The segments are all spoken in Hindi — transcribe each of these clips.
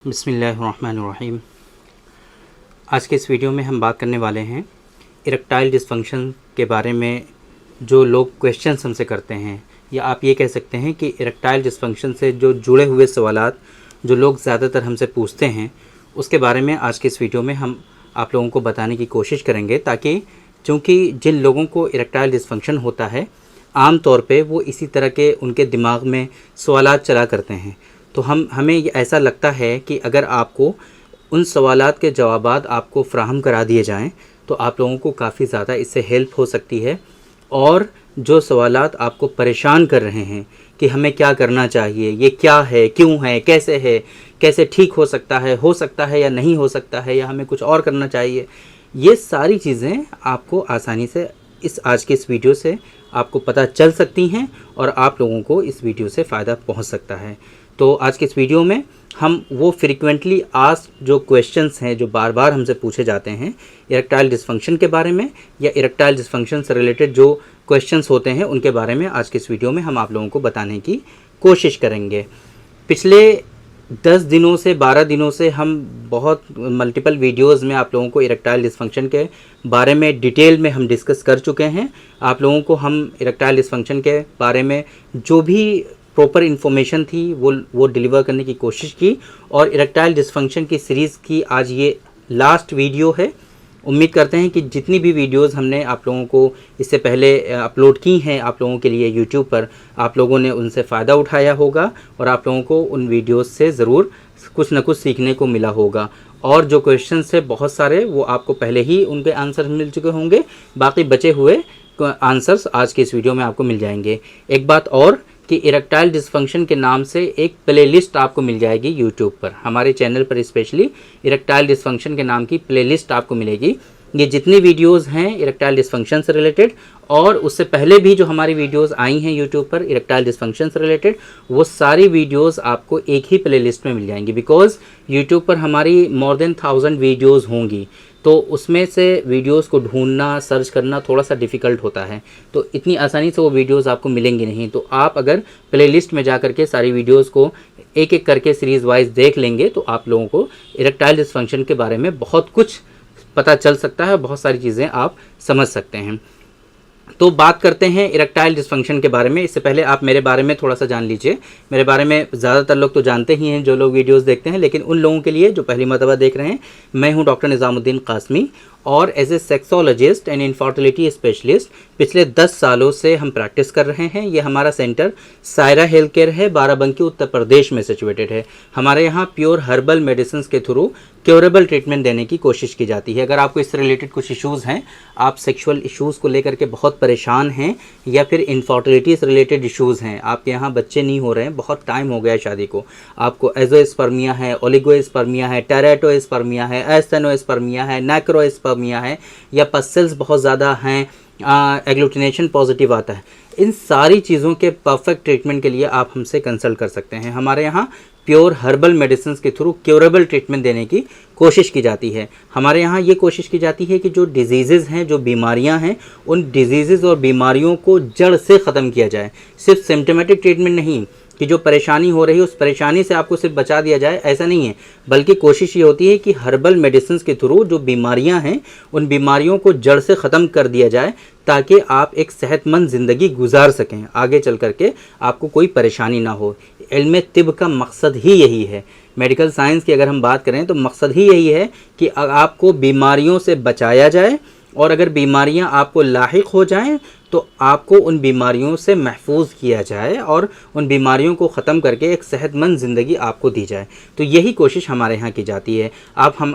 बिस्मिल्लाहिर्रहमानिर्रहीम। आज के इस वीडियो में हम बात करने वाले हैं इरेक्टाइल डिस्फंक्शन के बारे में। जो लोग क्वेश्चंस हमसे करते हैं, या आप ये कह सकते हैं कि इरेक्टाइल डिस्फंक्शन से जो जुड़े हुए सवालात जो लोग ज़्यादातर हमसे पूछते हैं, उसके बारे में आज के इस वीडियो में हम आप लोगों को बताने की कोशिश करेंगे, ताकि चूँकि जिन लोगों को इरेक्टाइल डिस्फंक्शन होता है आम तौर पे वो इसी तरह के उनके दिमाग में सवालात चला करते हैं। तो हमें ऐसा लगता है कि अगर आपको उन सवालात के जवाबात आपको फ़राहम करा दिए जाएं तो आप लोगों को काफ़ी ज़्यादा इससे हेल्प हो सकती है। और जो सवालात आपको परेशान कर रहे हैं कि हमें क्या करना चाहिए, ये क्या है, क्यों है, कैसे ठीक हो सकता है या नहीं हो सकता है, या हमें कुछ और करना चाहिए, ये सारी चीज़ें आपको आसानी से आज के इस वीडियो से आपको पता चल सकती हैं और आप लोगों को इस वीडियो से फ़ायदा पहुंच सकता है। तो आज के इस वीडियो में हम वो फ्रीक्वेंटली आस्क्ड जो क्वेश्चंस हैं, जो बार बार हमसे पूछे जाते हैं इरेक्टाइल डिस्फंक्शन के बारे में, या इरेक्टाइल डिस्फंक्शन से रिलेटेड जो क्वेश्चंस होते हैं उनके बारे में आज के इस वीडियो में हम आप लोगों को बताने की कोशिश करेंगे। पिछले 10 दिनों से 12 दिनों से हम बहुत मल्टीपल वीडियोस में आप लोगों को इरेक्टाइल डिस्फंक्शन के बारे में डिटेल में हम डिस्कस कर चुके हैं। आप लोगों को हम इरेक्टाइल डिस्फंक्शन के बारे में जो भी प्रॉपर इन्फॉर्मेशन थी वो डिलीवर करने की कोशिश की, और इरेक्टाइल डिस्फंक्शन की सीरीज़ की आज ये लास्ट वीडियो है। उम्मीद करते हैं कि जितनी भी वीडियोस हमने आप लोगों को इससे पहले अपलोड की हैं आप लोगों के लिए यूट्यूब पर, आप लोगों ने उनसे फ़ायदा उठाया होगा और आप लोगों को उन वीडियोस से ज़रूर कुछ ना कुछ सीखने को मिला होगा। और जो क्वेश्चंस है बहुत सारे, वो आपको पहले ही उनके आंसर मिल चुके होंगे, बाकी बचे हुए आंसर्स आज के इस वीडियो में आपको मिल जाएंगे। एक बात और कि इरेक्टाइल डिस्फंक्शन के नाम से एक प्लेलिस्ट आपको मिल जाएगी यूट्यूब पर, हमारे चैनल पर स्पेशली इरेक्टाइल डिस्फंक्शन के नाम की प्लेलिस्ट आपको मिलेगी। ये जितनी वीडियोस हैं इरेक्टाइल डिस्फंक्शन से रिलेटेड, और उससे पहले भी जो हमारी वीडियोस आई हैं यूट्यूब पर इरेक्टाइल डिस्फंक्शन से रिलेटेड, वो सारी वीडियोस आपको एक ही प्लेलिस्ट में मिल जाएंगी। बिकॉज यूट्यूब पर हमारी मोर देन 1000 वीडियोज़ होंगी, तो उसमें से वीडियोस को ढूंढना, सर्च करना थोड़ा सा डिफ़िकल्ट होता है, तो इतनी आसानी से वो वीडियोस आपको मिलेंगी नहीं। तो आप अगर प्लेलिस्ट में जा करके सारी वीडियोस को एक एक करके सीरीज़ वाइज देख लेंगे तो आप लोगों को इरेक्टाइल डिस्फंक्शन के बारे में बहुत कुछ पता चल सकता है, बहुत सारी चीज़ें आप समझ सकते हैं। तो बात करते हैं इरेक्टाइल डिस्फंक्शन के बारे में। इससे पहले आप मेरे बारे में थोड़ा सा जान लीजिए। मेरे बारे में ज़्यादातर लोग तो जानते ही हैं जो लोग वीडियोस देखते हैं, लेकिन उन लोगों के लिए जो पहली मर्तबा देख रहे हैं, मैं हूं डॉक्टर निज़ामुद्दीन कासमी, और as a sexologist and infertility specialist पिछले 10 सालों से हम प्रैक्टिस कर रहे हैं। ये हमारा सेंटर सायरा हेल्थ केयर है, बाराबंकी उत्तर प्रदेश में सिचुएटेड है। हमारे यहाँ प्योर हर्बल मेडिसिन के थ्रू क्योरेबल ट्रीटमेंट देने की कोशिश की जाती है। अगर आपको इससे रिलेटेड कुछ इश्यूज़ हैं, आप सेक्सुअल इश्यूज़ को लेकर के बहुत परेशान हैं, या फिर इनफर्टिलिटी से रिलेटेड इश्यूज़ हैं, आपके यहाँ बच्चे नहीं हो रहे हैं, बहुत टाइम हो गया है शादी को, आपको एजोस्पर्मिया है, ओलिगोस्पर्मिया है, टेरेटोस्पर्मिया है, एस्थेनोस्पर्मिया है, नैक्रोस्पर्मिया है, या पसल्स बहुत ज़्यादा हैं, एग्लूटिनेशन पॉजिटिव आता है, इन सारी चीज़ों के परफेक्ट ट्रीटमेंट के लिए आप हमसे कंसल्ट कर सकते हैं। हमारे यहाँ प्योर हर्बल मेडिसिन के थ्रू क्योरेबल ट्रीटमेंट देने की कोशिश की जाती है। हमारे यहाँ ये कोशिश की जाती है कि जो डिजीज़ेज़ हैं, जो बीमारियाँ हैं, उन डिजीज़ेज़ और बीमारियों को जड़ से ख़त्म किया जाए। सिर्फ सिम्टोमेटिक ट्रीटमेंट नहीं कि जो परेशानी हो रही है उस परेशानी से आपको सिर्फ बचा दिया जाए, ऐसा नहीं है, बल्कि कोशिश ये होती है कि हर्बल मेडिसिन के थ्रू जो बीमारियां हैं उन बीमारियों को जड़ से ख़त्म कर दिया जाए, ताकि आप एक सेहतमंद ज़िंदगी गुजार सकें, आगे चल करके आपको कोई परेशानी ना हो। इल्म तिब का मकसद ही यही है। मेडिकल साइंस की अगर हम बात करें तो मकसद ही यही है कि आपको बीमारियों से बचाया जाए, और अगर बीमारियां आपको लाहिक हो जाएं तो आपको उन बीमारियों से महफूज किया जाए और उन बीमारियों को ख़त्म करके एक सेहतमंद ज़िंदगी आपको दी जाए। तो यही कोशिश हमारे यहाँ की जाती है।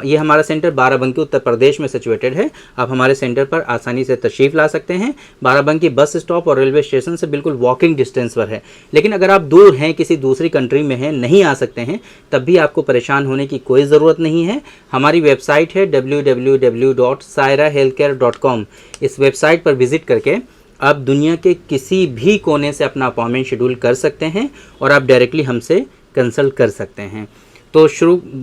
ये हमारा सेंटर बाराबंकी उत्तर प्रदेश में सिचुएटेड है। आप हमारे सेंटर पर आसानी से तशरीफ़ ला सकते हैं। बाराबंकी बस स्टॉप और रेलवे स्टेशन से बिल्कुल वॉकिंग डिस्टेंस पर है। लेकिन अगर आप दूर हैं, किसी दूसरी कंट्री में हैं, नहीं आ सकते हैं, तब भी आपको परेशान होने की कोई ज़रूरत नहीं है। हमारी वेबसाइट है www.sairahealthcare.com। इस वेबसाइट पर विज़िट करके आप दुनिया के किसी भी कोने से अपना अपॉइंटमेंट शेड्यूल कर सकते हैं और आप डायरेक्टली हमसे कंसल्ट कर सकते हैं। तो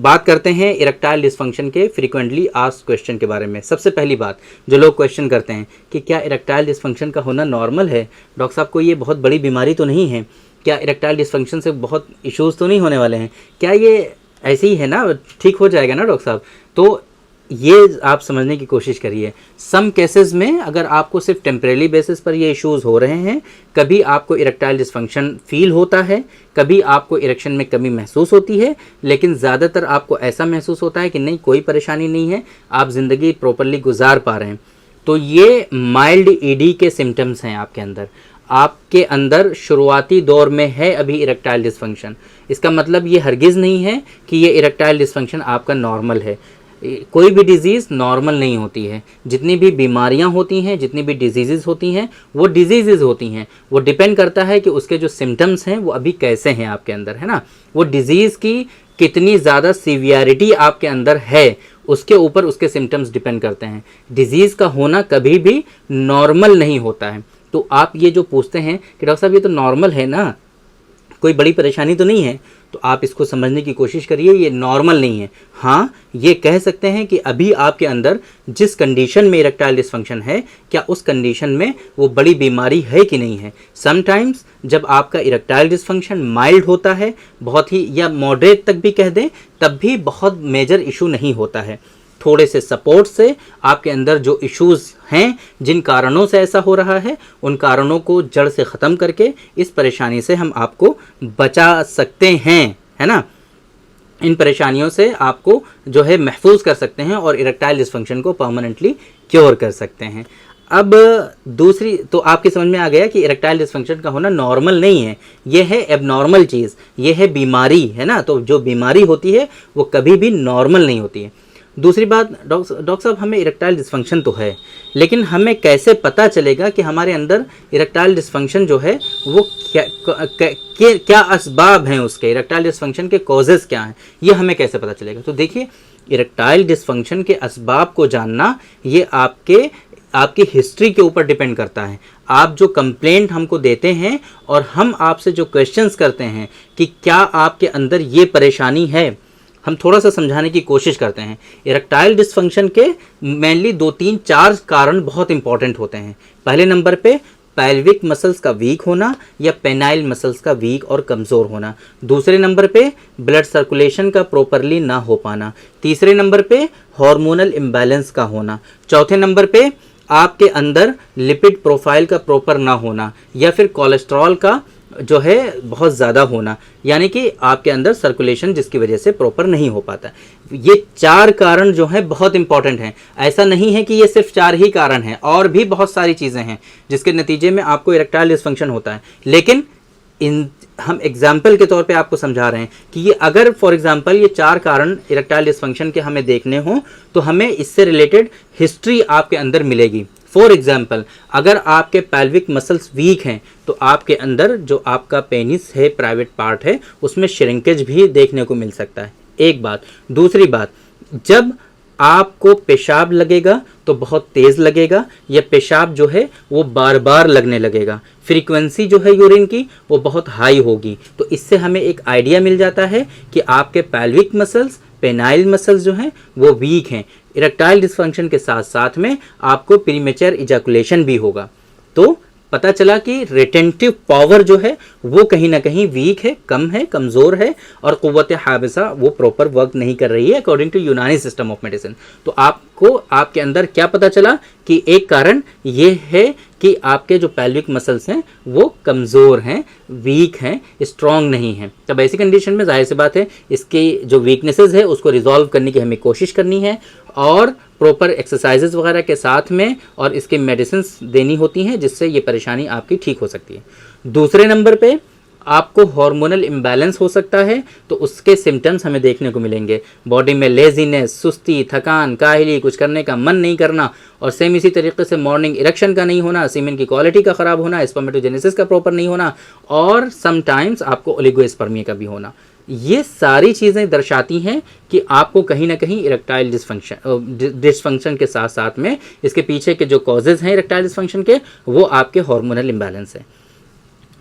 बात करते हैं इरेक्टाइल डिस्फंक्शन के फ्रीक्वेंटली आस्क्ड क्वेश्चन के बारे में। सबसे पहली बात जो लोग क्वेश्चन करते हैं कि क्या इरेक्टाइल डिस्फंक्शन का होना नॉर्मल है? डॉक्टर साहब, कोई ये बहुत बड़ी बीमारी तो नहीं है? क्या इरेक्टाइल डिस्फंक्शन से बहुत इश्यूज़ तो नहीं होने वाले हैं? क्या ये ऐसे ही है ना, ठीक हो जाएगा ना डॉक्टर साहब। तो ये आप समझने की कोशिश करिए। सम केसेस में अगर आपको सिर्फ टेम्परेरी बेसिस पर ये इश्यूज़ हो रहे हैं, कभी आपको इरेक्टाइल डिस्फंक्शन फील होता है, कभी आपको इरेक्शन में कमी महसूस होती है, लेकिन ज़्यादातर आपको ऐसा महसूस होता है कि नहीं, कोई परेशानी नहीं है, आप ज़िंदगी प्रॉपरली गुजार पा रहे हैं, तो ये माइल्ड ईडी के सिम्टम्स हैं आपके अंदर। आपके अंदर शुरुआती दौर में है अभी इरेक्टाइल डिस्फंक्शन, इसका मतलब ये हरगिज़ नहीं है कि ये इरेक्टाइल डिस्फंक्शन आपका नॉर्मल है। कोई भी डिजीज़ नॉर्मल नहीं होती है। जितनी भी बीमारियां होती हैं, जितनी भी डिजीज़ होती हैं, वो डिजीज़ होती हैं, वो डिपेंड करता है कि उसके जो सिम्टम्स हैं वो अभी कैसे हैं आपके अंदर, है ना। वो डिजीज़ की कितनी ज़्यादा सीवियरिटी आपके अंदर है, उसके ऊपर उसके सिम्टम्स डिपेंड करते हैं। डिजीज़ का होना कभी भी नॉर्मल नहीं होता है। तो आप ये जो पूछते हैं कि डॉक्टर साहब ये तो नॉर्मल है ना, कोई बड़ी परेशानी तो नहीं है, तो आप इसको समझने की कोशिश करिए, ये नॉर्मल नहीं है। हाँ, ये कह सकते हैं कि अभी आपके अंदर जिस कंडीशन में इरेक्टाइल डिस्फंक्शन है, क्या उस कंडीशन में वो बड़ी बीमारी है कि नहीं है। समटाइम्स जब आपका इरेक्टाइल डिस्फंक्शन माइल्ड होता है, बहुत ही, या मॉडरेट तक भी कह दें, तब भी बहुत मेजर इशू नहीं होता है। थोड़े से सपोर्ट से आपके अंदर जो इश्यूज़ हैं, जिन कारणों से ऐसा हो रहा है, उन कारणों को जड़ से ख़त्म करके इस परेशानी से हम आपको बचा सकते हैं, है ना। इन परेशानियों से आपको जो है महफूज कर सकते हैं और इरेक्टाइल डिस्फंक्शन को परमानेंटली क्योर कर सकते हैं। अब दूसरी, तो आपकी समझ में आ गया कि इरेक्टाइल डिस्फंक्शन का होना नॉर्मल नहीं है, ये है एबनॉर्मल चीज़, ये है बीमारी, है ना। तो जो बीमारी होती है वो कभी भी नॉर्मल नहीं होती है। दूसरी बात, डॉक्टर साहब हमें इरेक्टाइल डिस्फंक्शन तो है, लेकिन हमें कैसे पता चलेगा कि हमारे अंदर इरेक्टाइल डिस्फंक्शन जो है वो क्या असबाब हैं उसके, इरेक्टाइल डिस्फंक्शन के कॉजेज़ क्या हैं, ये हमें कैसे पता चलेगा। तो देखिए, इरेक्टाइल डिस्फंक्शन के असबाब को जानना ये आपकी हिस्ट्री के ऊपर डिपेंड करता है। आप जो कंप्लेंट हमको देते हैं और हम आपसे जो क्वेश्चंस करते हैं कि क्या आपके अंदर ये परेशानी है, हम थोड़ा सा समझाने की कोशिश करते हैं। इरेक्टाइल डिस्फंक्शन के मेनली 2, 3, 4 कारण बहुत इंपॉर्टेंट होते हैं। पहले नंबर पे पैल्विक मसल्स का वीक होना या पेनाइल मसल्स का वीक और कमज़ोर होना। दूसरे नंबर पे ब्लड सर्कुलेशन का प्रॉपरली ना हो पाना। तीसरे नंबर पे हार्मोनल इम्बैलेंस का होना। चौथे नंबर पे आपके अंदर लिपिड प्रोफाइल का प्रॉपर ना होना, या फिर कोलेस्ट्रॉल का जो है बहुत ज़्यादा होना, यानी कि आपके अंदर सर्कुलेशन जिसकी वजह से प्रॉपर नहीं हो पाता। ये 4 कारण जो हैं बहुत इंपॉर्टेंट हैं। ऐसा नहीं है कि ये सिर्फ 4 ही कारण हैं, और भी बहुत सारी चीज़ें हैं जिसके नतीजे में आपको इरेक्टाइल डिस्फंक्शन होता है। लेकिन हम एग्जाम्पल के तौर पे आपको समझा रहे हैं कि ये अगर फॉर एग्जाम्पल ये 4 कारण इरेक्टाइल डिस्फंक्शन के हमें देखने हों, तो हमें इससे रिलेटेड हिस्ट्री आपके अंदर मिलेगी। फॉर एग्जाम्पल, अगर आपके पैल्विक मसल्स वीक हैं, तो आपके अंदर जो आपका पेनिस है, प्राइवेट पार्ट है, उसमें श्रिंकेज भी देखने को मिल सकता है, एक बात। दूसरी बात, जब आपको पेशाब लगेगा तो बहुत तेज़ लगेगा, या पेशाब जो है वो बार बार लगने लगेगा, फ्रीक्वेंसी जो है यूरिन की वो बहुत हाई होगी। तो इससे हमें एक आइडिया मिल जाता है कि आपके पैल्विक मसल्स, पेनाइल मसल्स जो हैं वो वीक हैं। इरेक्टाइल डिस्फंक्शन के साथ साथ में आपको प्रीमेच्योर इजैकुलेशन भी होगा। तो पता चला कि रिटेंटिव पावर जो है वो कहीं ना कहीं वीक है, कम है, कमज़ोर है, और क़ुव्वत हाबिसा वो प्रॉपर वर्क नहीं कर रही है अकॉर्डिंग टू यूनानी सिस्टम ऑफ मेडिसिन। तो आपको आपके अंदर क्या पता चला कि एक कारण ये है कि आपके जो पैल्विक मसल्स हैं वो कमज़ोर हैं, वीक हैं, स्ट्रॉन्ग नहीं हैं। तब ऐसी कंडीशन में जाहिर सी बात है इसकी जो वीकनेसेस है उसको रिजॉल्व करने की हमें कोशिश करनी है, और प्रॉपर एक्सरसाइजेज वगैरह के साथ में, और इसके मेडिसिन देनी होती हैं जिससे ये परेशानी आपकी ठीक हो सकती है। दूसरे नंबर पे आपको हार्मोनल इम्बैलेंस हो सकता है, तो उसके सिम्टम्स हमें देखने को मिलेंगे। बॉडी में लेजीनेस, सुस्ती, थकान, काहली, कुछ करने का मन नहीं करना, और सेम इसी तरीके से मॉर्निंग इरेक्शन का नहीं होना, सीमेन की क्वालिटी का ख़राब होना, स्पर्मेटोजेनेसिस का प्रॉपर नहीं होना, और समटाइम्स आपको ओलिगोस्पर्मिया का भी होना। ये सारी चीज़ें दर्शाती हैं कि आपको कहीं ना कहीं इरेक्टाइल डिस्फंक्शन के साथ साथ में इसके पीछे के जो कॉजेज़ हैं इरेक्टाइल डिस्फंक्शन के, वो आपके हार्मोनल इम्बैलेंस है।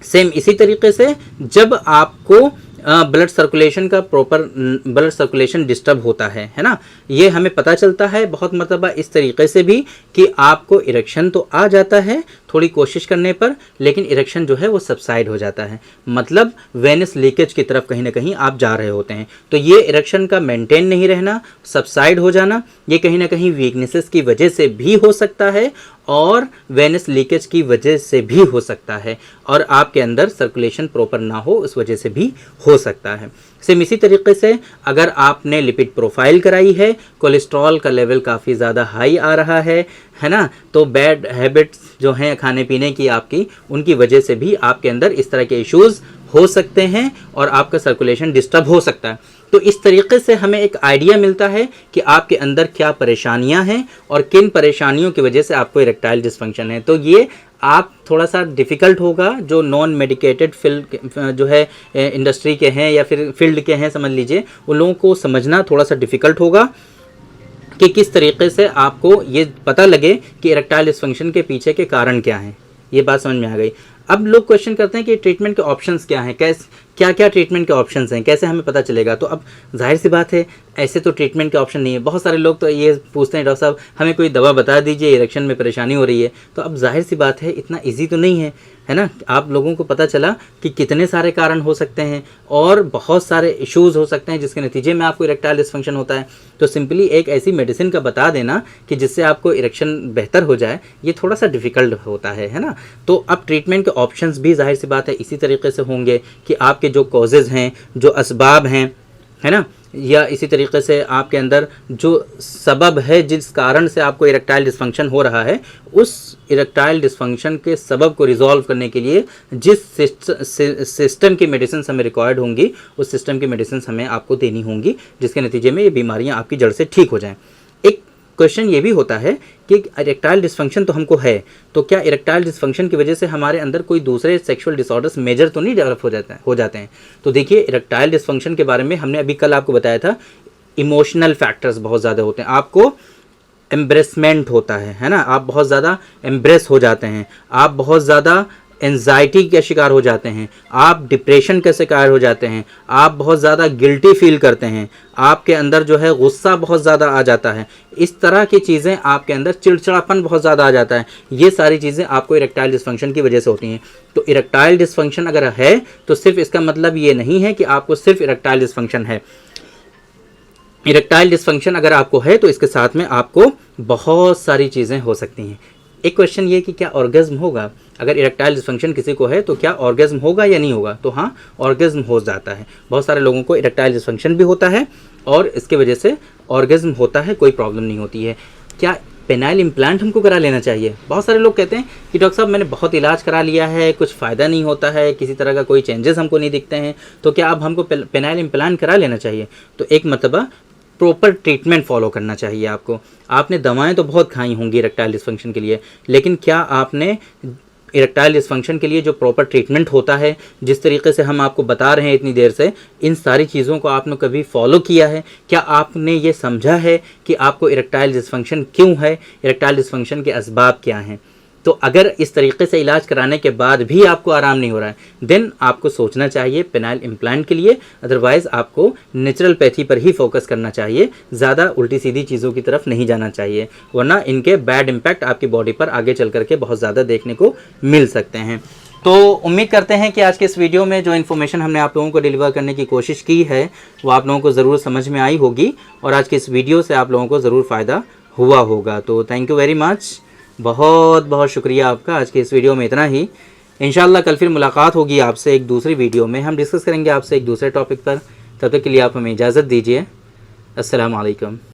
सेम इसी तरीके से जब आपको ब्लड सर्कुलेशन का प्रॉपर ब्लड सर्कुलेशन डिस्टर्ब होता है ना। ये हमें पता चलता है बहुत मरतबा इस तरीके से भी कि आपको इरेक्शन तो आ जाता है थोड़ी कोशिश करने पर, लेकिन इरेक्शन जो है वो सबसाइड हो जाता है, मतलब वेनस लीकेज की तरफ कहीं ना कहीं आप जा रहे होते हैं। तो ये इरेक्शन का मेंटेन नहीं रहना, सबसाइड हो जाना, ये कहीं ना कहीं वीकनेसेस की वजह से भी हो सकता है और वेनस लीकेज की वजह से भी हो सकता है, और आपके अंदर सर्कुलेशन प्रॉपर ना हो उस वजह से भी हो सकता है। सेम इसी तरीके से अगर आपने लिपिड प्रोफाइल कराई है, कोलेस्ट्रॉल का लेवल काफ़ी ज़्यादा हाई आ रहा है ना, तो बैड हैबिट्स जो हैं खाने पीने की आपकी, उनकी वजह से भी आपके अंदर इस तरह के इश्यूज़ हो सकते हैं और आपका सर्कुलेशन डिस्टर्ब हो सकता है। तो इस तरीके से हमें एक आइडिया मिलता है कि आपके अंदर क्या परेशानियां हैं और किन परेशानियों की वजह से आपको इरेक्टाइल डिसफंक्शन है। तो ये आप थोड़ा सा डिफ़िकल्ट होगा, जो नॉन मेडिकेटेड फील्ड जो है इंडस्ट्री के हैं या फिर फील्ड के हैं समझ लीजिए, उन लोगों को समझना थोड़ा सा डिफ़िकल्ट होगा कि किस तरीके से आपको ये पता लगे कि इरेक्टाइल डिसफंक्शन के पीछे के कारण क्या हैं। ये बात समझ में आ गई। अब लोग क्वेश्चन करते हैं कि ट्रीटमेंट के ऑप्शंस क्या हैं, क्या क्या ट्रीटमेंट के ऑप्शंस हैं, कैसे हमें पता चलेगा। तो अब जाहिर सी बात है ऐसे तो ट्रीटमेंट के ऑप्शन नहीं है। बहुत सारे लोग तो ये पूछते हैं, डॉक्टर साहब हमें कोई दवा बता दीजिए, इरेक्शन में परेशानी हो रही है। तो अब जाहिर सी बात है इतना ईजी तो नहीं है ना। आप लोगों को पता चला कि कितने सारे कारण हो सकते हैं और बहुत सारे इश्यूज़ हो सकते हैं जिसके नतीजे में आपको इरेक्टाइल डिसफंक्शन होता है। तो सिंपली एक ऐसी मेडिसिन का बता देना कि जिससे आपको इरेक्शन बेहतर हो जाए, ये थोड़ा सा डिफ़िकल्ट होता है ना। तो अब ट्रीटमेंट के ऑप्शंस भी जाहिर सी बात है इसी तरीके से होंगे कि आपके जो कॉजेज़ हैं, जो असबाब हैं, है ना, या इसी तरीके से आपके अंदर जो सबब है जिस कारण से आपको इरेक्टाइल डिसफंक्शन हो रहा है, उस इरेक्टाइल डिसफंक्शन के सबब को रिजॉल्व करने के लिए जिस सिस्टम की मेडिसिन हमें रिक्वायर्ड होंगी, उस सिस्टम की मेडिसिन हमें आपको देनी होंगी, जिसके नतीजे में ये बीमारियां आपकी जड़ से ठीक हो जाएं। एक क्वेश्चन ये भी होता है कि इरेक्टाइल डिसफंक्शन तो हमको है, तो क्या इरेक्टाइल डिसफंक्शन की वजह से हमारे अंदर कोई दूसरे सेक्सुअल डिसऑर्डर्स मेजर तो नहीं डेवलप हो जाते हैं। तो देखिए, इरेक्टाइल डिसफंक्शन के बारे में हमने अभी कल आपको बताया था, इमोशनल फैक्टर्स बहुत ज़्यादा होते हैं। आपको एम्ब्रेसमेंट होता है ना, आप बहुत ज़्यादा एम्ब्रेस हो जाते हैं, आप बहुत ज़्यादा एंजाइटी के शिकार हो जाते हैं, आप डिप्रेशन के शिकार हो जाते हैं, आप बहुत ज़्यादा गिल्टी फील करते हैं, आपके अंदर जो है गुस्सा बहुत ज़्यादा आ जाता है, इस तरह की चीज़ें आपके अंदर चिड़चिड़ापन बहुत ज़्यादा आ जाता है। ये सारी चीज़ें आपको इरेक्टाइल डिसफंक्शन की वजह से होती हैं। तो इरेक्टाइल डिसफंक्शन अगर है तो सिर्फ इसका मतलब ये नहीं है कि आपको सिर्फ इरेक्टाइल डिसफंक्शन है। इरेक्टाइल डिसफंक्शन अगर आपको है तो इसके साथ में आपको बहुत सारी चीज़ें हो सकती हैं। एक क्वेश्चन ये कि क्या ऑर्गेज्म होगा, अगर इरेक्टाइल डिसफंक्शन किसी को है तो क्या ऑर्गेज्म होगा या नहीं होगा। तो हाँ, ऑर्गेज्म हो जाता है। बहुत सारे लोगों को इरेक्टाइल डिसफंक्शन भी होता है और इसके वजह से ऑर्गेज्म होता है, कोई प्रॉब्लम नहीं होती है। क्या पेनाइल इम्प्लांट हमको करा लेना चाहिए। बहुत सारे लोग कहते हैं कि डॉक्टर साहब मैंने बहुत इलाज करा लिया है, कुछ फ़ायदा नहीं होता है, किसी तरह का कोई चेंजेस हमको नहीं दिखते हैं, तो क्या अब हमको पेनाइल इम्प्लांट करा लेना चाहिए। तो एक मतलब प्रॉपर ट्रीटमेंट फॉलो करना चाहिए आपको। आपने दवाएं तो बहुत खाई होंगी इरेक्टाइल डिसफंक्शन के लिए, लेकिन क्या आपने इरेक्टाइल डिसफंक्शन के लिए जो प्रॉपर ट्रीटमेंट होता है, जिस तरीके से हम आपको बता रहे हैं इतनी देर से, इन सारी चीज़ों को आपने कभी फॉलो किया है। क्या आपने ये समझा है कि आपको इरेक्टाइल डिसफंक्शन क्यों है, इरेक्टाइल डिसफंक्शन के असबाब क्या हैं। तो अगर इस तरीके से इलाज कराने के बाद भी आपको आराम नहीं हो रहा है, देन आपको सोचना चाहिए पेनाइल इम्प्लांट के लिए। अदरवाइज़ आपको नेचुरल पैथी पर ही फोकस करना चाहिए, ज़्यादा उल्टी सीधी चीज़ों की तरफ नहीं जाना चाहिए, वरना इनके बैड इम्पैक्ट आपकी बॉडी पर आगे चल करके बहुत ज़्यादा देखने को मिल सकते हैं। तो उम्मीद करते हैं कि आज के इस वीडियो में जो इन्फॉर्मेशन हमने आप लोगों को डिलीवर करने की कोशिश की है वो आप लोगों को ज़रूर समझ में आई होगी और आज के इस वीडियो से आप लोगों को ज़रूर फ़ायदा हुआ होगा। तो थैंक यू वेरी मच, बहुत बहुत शुक्रिया आपका। आज के इस वीडियो में इतना ही। इंशाल्लाह कल फिर मुलाकात होगी आपसे एक दूसरी वीडियो में, हम डिस्कस करेंगे आपसे एक दूसरे टॉपिक पर। तब तक के लिए आप हमें इजाज़त दीजिए। अस्सलाम वालेकुम।